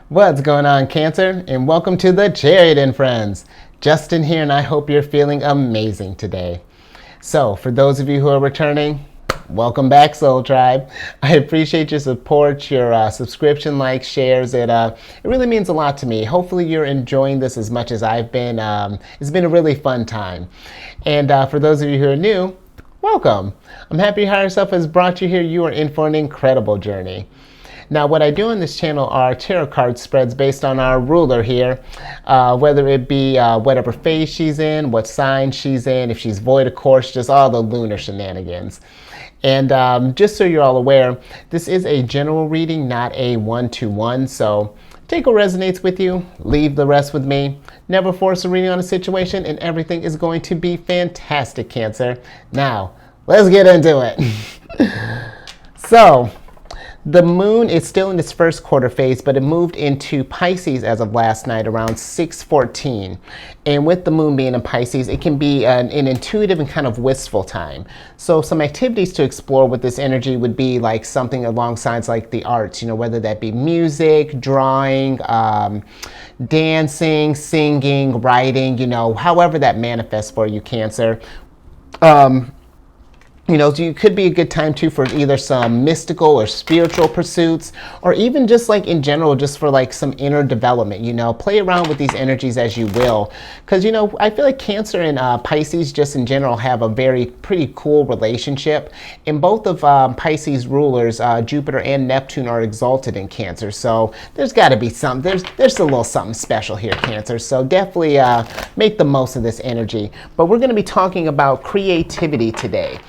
What's going on, Cancer? And welcome to the Chariot Friends. Justin here, and I hope you're feeling amazing today. So, for those of you who are returning, welcome back, Soul Tribe. I appreciate your support, your subscription, likes, shares. It really means a lot to me. Hopefully, you're enjoying this as much as I've been. It's been a really fun time. And for those of you who are new, welcome. I'm happy Higher Self has brought you here. You are in for an incredible journey. Now, what I do on this channel are tarot card spreads based on our ruler here, whether it be whatever phase she's in, what sign she's in, if she's void, of course, just all the lunar shenanigans. And just so you're all aware, this is a general reading, not a one-to-one. So take what resonates with you, leave the rest with me. Never force a reading on a situation, and everything is going to be fantastic, Cancer. Now, let's get into it. So, the moon is still in its first quarter phase, but it moved into Pisces as of last night around 6:14. And with the moon being in Pisces, it can be an intuitive and kind of wistful time. So some activities to explore with this energy would be like something alongside like the arts, whether that be music, drawing, dancing, singing, writing, however that manifests for you, Cancer. You could be a good time too for either some mystical or spiritual pursuits, or even just like in general, just for like some inner development, play around with these energies as you will. Because, I feel like Cancer and Pisces just in general have a pretty cool relationship. And both of Pisces rulers, Jupiter and Neptune, are exalted in Cancer. So there's got to be there's a little something special here, Cancer. So definitely make the most of this energy. But we're going to be talking about creativity today.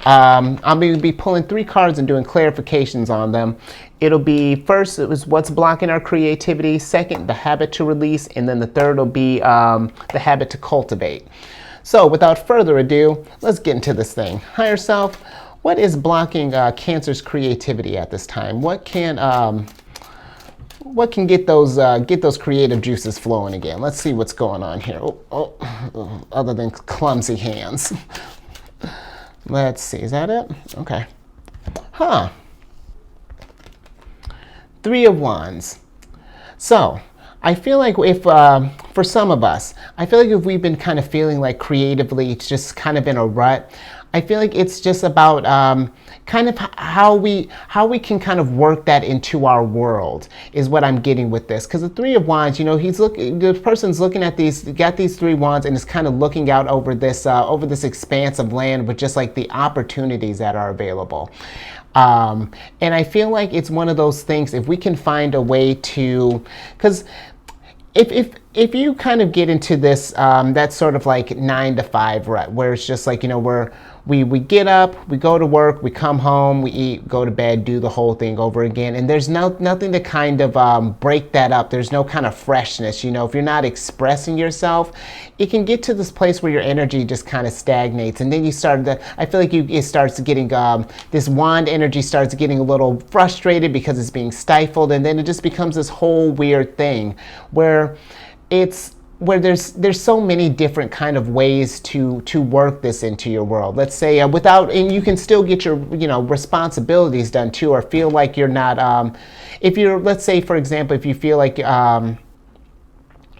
I'm going to be pulling 3 cards and doing clarifications on them. It'll be first, it was what's blocking our creativity. Second, the habit to release. And then the third will be the habit to cultivate. So without further ado, let's get into this thing. Higher Self, what is blocking Cancer's creativity at this time? What can get those creative juices flowing again? Let's see what's going on here. Other than clumsy hands. Let's see, is that it? Okay. Huh. 3 of Wands. So, I feel like if, for some of us, I feel like if we've been kind of feeling like creatively, it's just kind of in a rut, I feel like it's just about kind of how we can kind of work that into our world is what I'm getting with this. Because the 3 of Wands, the person's looking at got these 3 wands and is kind of looking out over this expanse of land with just like the opportunities that are available. And I feel like it's one of those things, if we can find a way to, because if you kind of get into this, that sort of like 9 to 5 rut, where it's just like, we get up, we go to work, we come home, we eat, go to bed, do the whole thing over again. And there's nothing to kind of break that up. There's no kind of freshness. If you're not expressing yourself, it can get to this place where your energy just kind of stagnates. And then I feel like it starts getting, this wand energy starts getting a little frustrated because it's being stifled. And then it just becomes this whole weird thing where there's so many different kind of ways to work this into your world. Let's say and you can still get your responsibilities done too, or feel like you're not let's say for example, if you feel like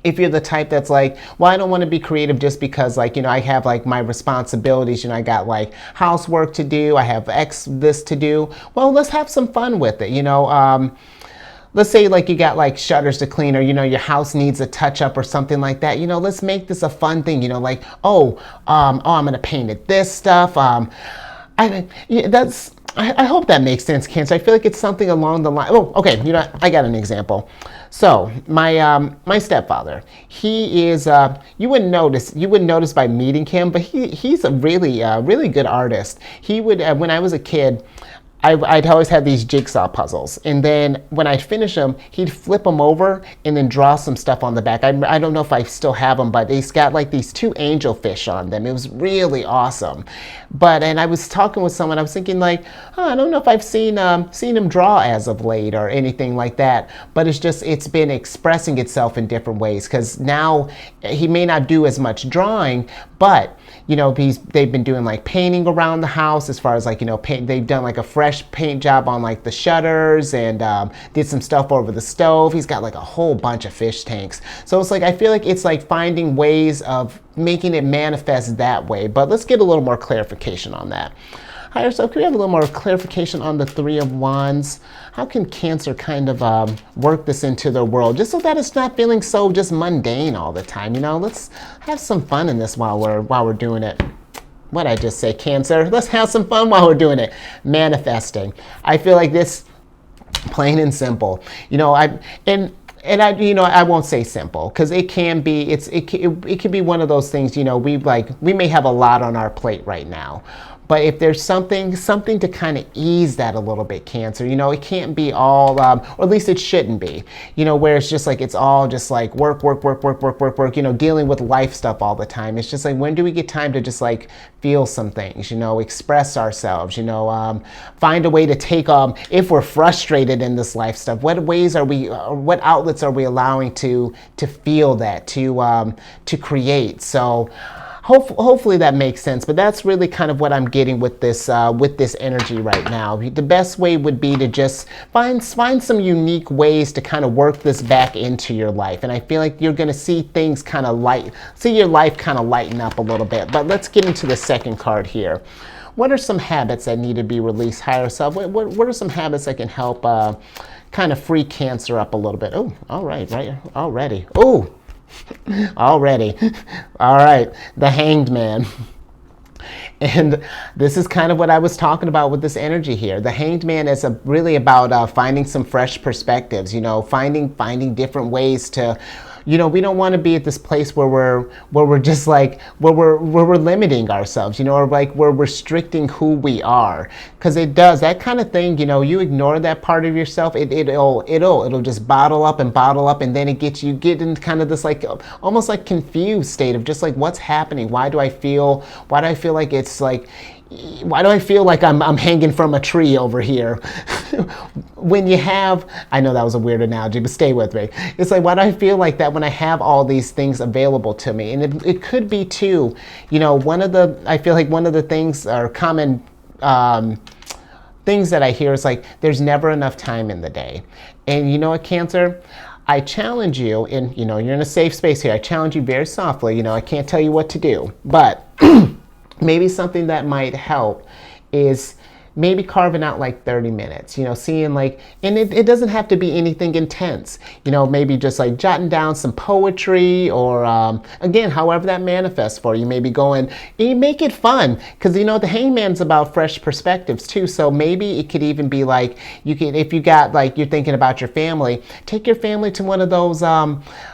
if you're the type that's like, well, I don't want to be creative just because I have like my responsibilities, I got like housework to do, I have this to do. Well, let's have some fun with it, Let's say like you got like shutters to clean, or your house needs a touch up or something like that. Let's make this a fun thing. I'm gonna paint it this stuff. I hope that makes sense, Cancer. I feel like it's something along the line. Oh, okay. I got an example. So my stepfather, he is you wouldn't notice by meeting him, but he's a really good artist. He would when I was a kid, I'd always have these jigsaw puzzles. And then when I'd finish them, he'd flip them over and then draw some stuff on the back. I don't know if I still have them, but he's got like these 2 angelfish on them. It was really awesome. And I was talking with someone, I was thinking like, I don't know if I've seen him draw as of late or anything like that. But it's been expressing itself in different ways. Because now he may not do as much drawing, but they've been doing like painting around the house, as far as like, they've done like a fresh paint job on like the shutters, and did some stuff over the stove. He's got like a whole bunch of fish tanks. So it's like, I feel like it's like finding ways of making it manifest that way. But let's get a little more clarification on that. Higher self, can we have a little more clarification on the Three of Wands? How can Cancer kind of work this into their world, just so that it's not feeling so just mundane all the time? Let's have some fun in this while we're doing it. What'd I just say, Cancer? Let's have some fun while we're doing it. Manifesting. I feel like this, plain and simple. I won't say simple, because it can be, it can be one of those things, we may have a lot on our plate right now. But if there's something to kind of ease that a little bit, Cancer, it can't be all, or at least it shouldn't be, where it's just like, it's all just like work, dealing with life stuff all the time. It's just like, when do we get time to just like feel some things, express ourselves, find a way to take, if we're frustrated in this life stuff, what ways are we, what outlets are we allowing to feel that, to create? So, hopefully that makes sense, but that's really kind of what I'm getting with this energy right now. The best way would be to just find some unique ways to kind of work this back into your life, and I feel like you're going to see things kind of see your life kind of lighten up a little bit. But let's get into the second card here. What are some habits that need to be released, higher self? What are some habits that can help kind of free Cancer up a little bit? Oh, all right, already. Oh. Already. All right, the Hanged Man. And this is kind of what I was talking about with this energy here. The Hanged Man is really about finding some fresh perspectives, finding different ways to, we don't want to be at this place where we're just like, where we're limiting ourselves, or like we're restricting who we are. Because it does, that kind of thing, you ignore that part of yourself, it'll just bottle up, and then you get into kind of this like, almost like confused state of just like, what's happening? Why do I feel like it's like, why do I feel like I'm hanging from a tree over here? When you have, I know that was a weird analogy, but stay with me. It's like, why do I feel like that when I have all these things available to me? And it could be too, I feel like one of the things, or common things that I hear is like, there's never enough time in the day. And you know what, Cancer? I challenge you, and you're in a safe space here. I challenge you very softly. I can't tell you what to do, but maybe something that might help is maybe carving out like 30 minutes, seeing like, and it doesn't have to be anything intense, maybe just like jotting down some poetry, or again, however that manifests for you, maybe going, and you make it fun, because the Hangman's about fresh perspectives too. So maybe it could even be like, if you got like, you're thinking about your family, take your family to one of those,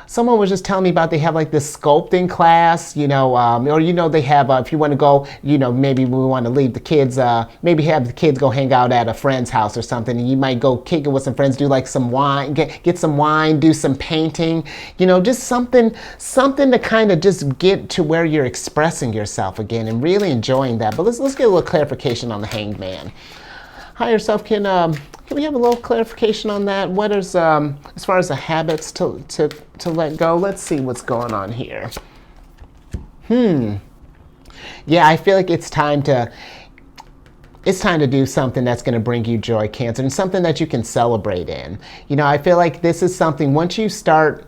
someone was just telling me about, they have like this sculpting class, or they have, if you want to go, maybe we want to leave the kids, maybe have the kids go hang out at a friend's house or something, and you might go kick it with some friends, do like some wine, get some wine, do some painting, just something to kind of just get to where you're expressing yourself again and really enjoying that. But let's get a little clarification on the Hanged Man. Higher self, can we have a little clarification on that? What is, as far as the habits to let go? Let's see what's going on here. Yeah, I feel like it's time to do something that's going to bring you joy, Cancer, and something that you can celebrate in. I feel like this is something, once you start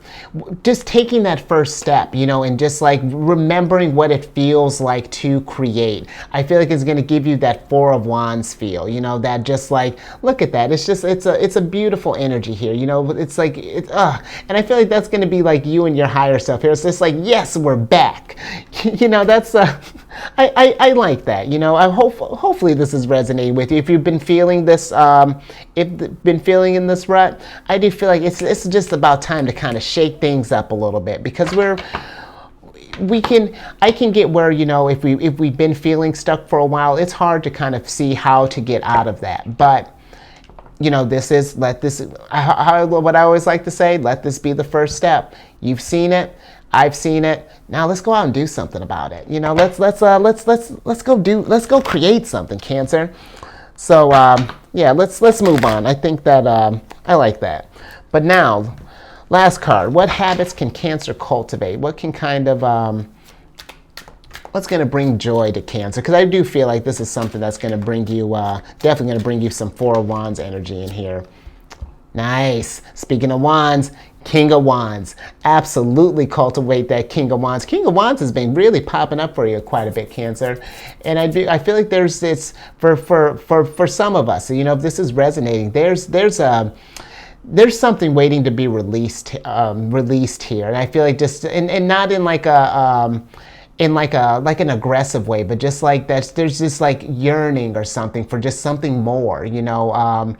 just taking that first step, and just like remembering what it feels like to create, I feel like it's going to give you that Four of Wands feel, that just like, look at that. It's just, it's a beautiful energy here, it's like, and I feel like that's going to be like you and your higher self here. It's just like, yes, we're back. That's, I like that, hopefully this is resonating with you. If you've been feeling this, in this rut, I do feel like it's just about time to kind of shake things up a little bit, because I can get where, if we've been feeling stuck for a while, it's hard to kind of see how to get out of that. But what I always like to say, let this be the first step. You've seen it, I've seen it. Now let's go out and do something about it. Let's go create something, Cancer. So yeah, let's move on. I think that I like that. But now, last card. What habits can Cancer cultivate? What can kind of what's going to bring joy to Cancer? Because I do feel like this is something that's going to bring you, definitely going to bring you some Four of Wands energy in here. Nice. Speaking of wands, King of Wands. Absolutely cultivate that King of Wands. King of Wands has been really popping up for you quite a bit, Cancer. And I feel like there's this, for some of us, you know, if this is resonating, there's something waiting to be released here. And I feel like just, and not in like a, like an aggressive way, but just like there's this like yearning or something for just something more, you know.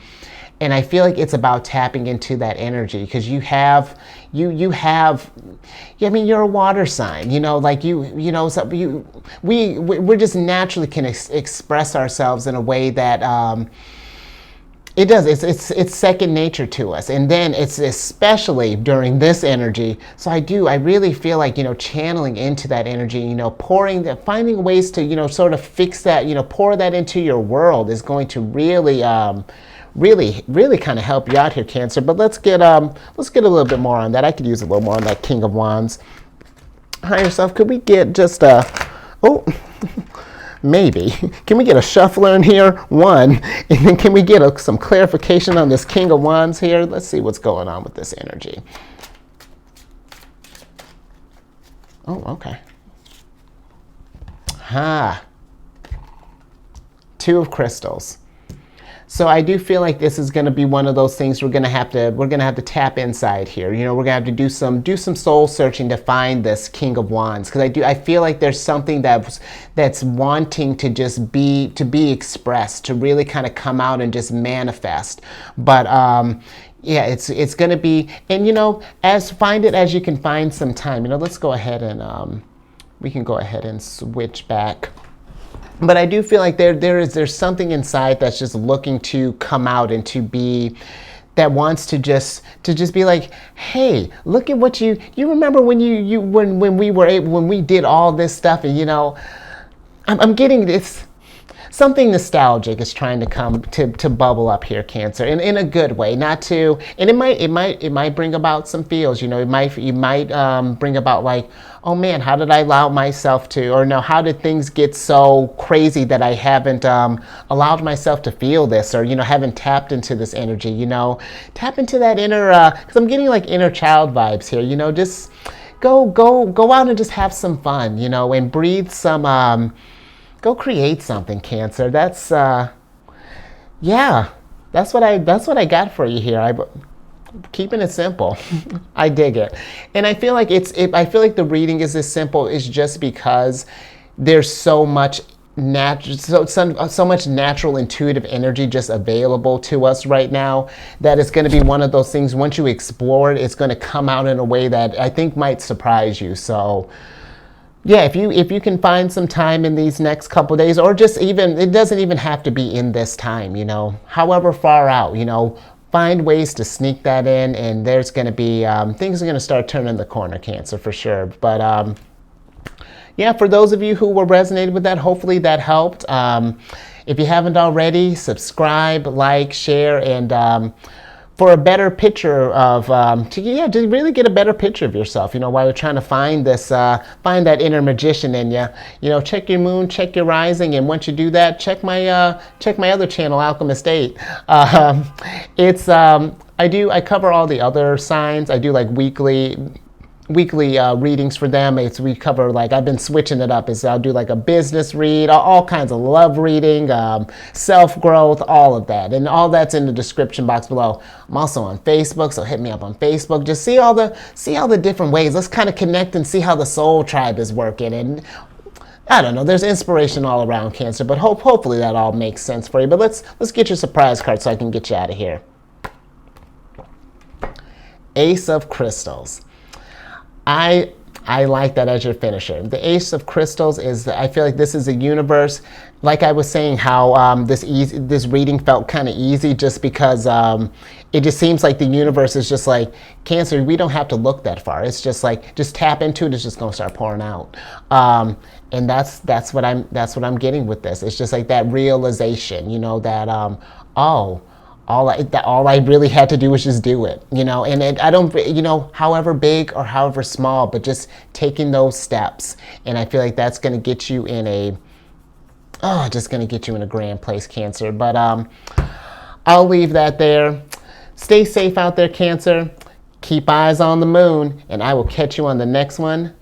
And I feel like it's about tapping into that energy, because I mean, you're a water sign, you know, like we're just naturally can express ourselves in a way that, it's second nature to us. And then it's especially during this energy. So I really feel like, you know, channeling into that energy, you know, finding ways to, you know, sort of fix that, you know, pour that into your world is going to really, really kind of help you out here, Cancer. But let's get a little bit more on that. I could use a little more on that King of Wands. Higher self, could we get just maybe. Can we get a shuffler in here? One. And then can we get some clarification on this King of Wands here? Let's see what's going on with this energy. Oh, okay. Two of Crystals. So I do feel like this is going to be one of those things we're going to have to tap inside here. You know, we're going to have to do some soul searching to find this King of Wands, because I feel like there's something that's wanting to just be expressed, to really kind of come out and just manifest. But yeah, it's going to be, and you know, find it as you can find some time. You know, let's go ahead and we can go ahead and switch back. But I do feel like there's something inside that's just looking to come out and to be, that wants to just be like, hey, look at what you remember when when we did all this stuff, and you know, I'm getting this. Something nostalgic is trying to come to bubble up here, Cancer, in a good way, not to, and it might bring about some feels, you know, you might bring about like, oh man, how did I allow myself to, or no, how did things get so crazy that I haven't allowed myself to feel this, or, you know, haven't tapped into this energy, you know, tap into that inner, because I'm getting like inner child vibes here, you know, just go out and just have some fun, you know, and breathe some, go create something, Cancer. That's yeah, that's what I got for you here. Keeping it simple. I dig it. And I feel like I feel like the reading is as simple is just because there's so much so much natural intuitive energy just available to us right now, that it's going to be one of those things, once you explore it, it's going to come out in a way that I think might surprise you. So yeah, if you can find some time in these next couple days, or just even, it doesn't even have to be in this time, you know, however far out, you know, find ways to sneak that in, and there's going to be, things are going to start turning the corner, Cancer, for sure. But yeah, for those of you who were resonated with that, hopefully that helped. If you haven't already, subscribe, like, share, and for a better picture of, to really get a better picture of yourself, you know, while you're trying to find this, find that inner magician in you. You know, check your moon, check your rising, and once you do that, check my other channel, Alchemist 8. I cover all the other signs. I do like weekly readings for them. We cover, like, I've been switching it up. I'll do like a business read, all kinds of love reading, self-growth, all of that. And all that's in the description box below. I'm also on Facebook, so hit me up on Facebook. Just see all the different ways. Let's kind of connect and see how the soul tribe is working. And I don't know, there's inspiration all around, Cancer, but hopefully that all makes sense for you. But let's get your surprise card so I can get you out of here. Ace of Crystals. I like that as your finisher. The Ace of Crystals is, I feel like this is a universe, like I was saying, how this reading felt kind of easy, just because it just seems like the universe is just like, Cancer, we don't have to look that far. It's just like, just tap into it, it's just gonna start pouring out. And that's what I'm getting with this. It's just like that realization, you know, that all I really had to do was just do it, you know. And I don't, you know, however big or however small, but just taking those steps. And I feel like that's going to get you in a, just going to get you in a grand place, Cancer. But I'll leave that there. Stay safe out there, Cancer. Keep eyes on the moon, and I will catch you on the next one.